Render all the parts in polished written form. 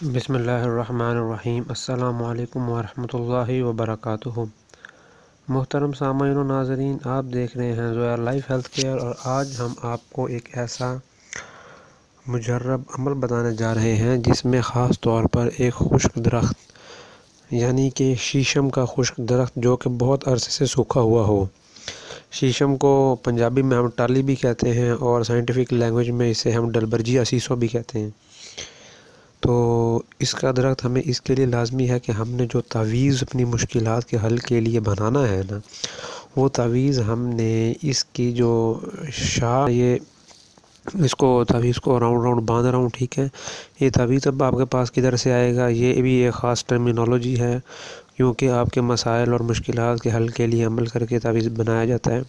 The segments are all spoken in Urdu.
بسم اللہ الرحمن الرحیم۔ السلام علیکم ورحمۃ اللہ وبرکاتہ۔ محترم سامعین و ناظرین، آپ دیکھ رہے ہیں زویا لائف ہیلتھ کیئر، اور آج ہم آپ کو ایک ایسا مجرب عمل بتانے جا رہے ہیں جس میں خاص طور پر ایک خشک درخت یعنی کہ شیشم کا خشک درخت جو کہ بہت عرصے سے سوکھا ہوا ہو۔ شیشم کو پنجابی میں ہم ٹالی بھی کہتے ہیں اور سائنٹیفک لینگویج میں اسے ہم ڈلبرجیا سیسو بھی کہتے ہیں۔ تو اس کا درخت ہمیں اس کے لیے لازمی ہے کہ ہم نے جو تعویذ اپنی مشکلات کے حل کے لیے بنانا ہے نا، وہ تعویذ ہم نے اس کی جو اس کو تعویذ کو راؤنڈ باندھ رہا ہوں، ٹھیک ہے۔ یہ تعویذ اب آپ کے پاس کدھر سے آئے گا، یہ بھی ایک خاص ٹرمینالوجی ہے، کیونکہ آپ کے مسائل اور مشکلات کے حل کے لیے عمل کر کے تعویذ بنایا جاتا ہے۔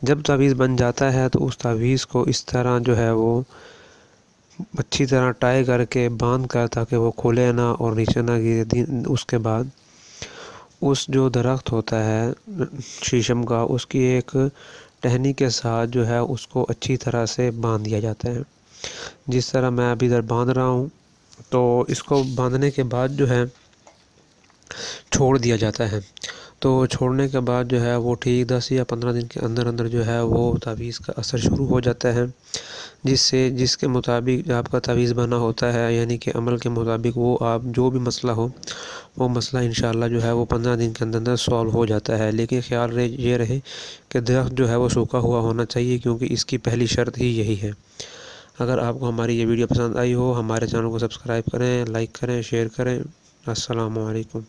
جب تعویذ بن جاتا ہے تو اس تعویذ کو اس طرح جو ہے وہ اچھی طرح ٹائی کر کے باندھ کر تاکہ وہ کھولے نہ اور نیچے نہ گرے۔ اس کے بعد اس جو درخت ہوتا ہے شیشم کا، اس کی ایک ٹہنی کے ساتھ جو ہے اس کو اچھی طرح سے باندھ دیا جاتا ہے، جس طرح میں ابھی ادھر باندھ رہا ہوں۔ تو اس کو باندھنے کے بعد جو ہے چھوڑ دیا جاتا ہے۔ تو چھوڑنے کے بعد جو ہے وہ ٹھیک 10 یا 15 دن کے اندر جو ہے وہ تعویذ کا اثر شروع ہو جاتا ہے، جس کے مطابق آپ کا تعویذ بنا ہوتا ہے، یعنی کہ عمل کے مطابق وہ آپ جو بھی مسئلہ ہو وہ مسئلہ انشاءاللہ جو ہے وہ 15 دن کے اندر سولو ہو جاتا ہے۔ لیکن خیال یہ رہے کہ درخت جو ہے وہ سوکھا ہوا ہونا چاہیے، کیونکہ اس کی پہلی شرط ہی یہی ہے۔ اگر آپ کو ہماری یہ ویڈیو پسند آئی ہو، ہمارے چینل کو سبسکرائب کریں، لائک کریں، شیئر کریں۔ السلام علیکم۔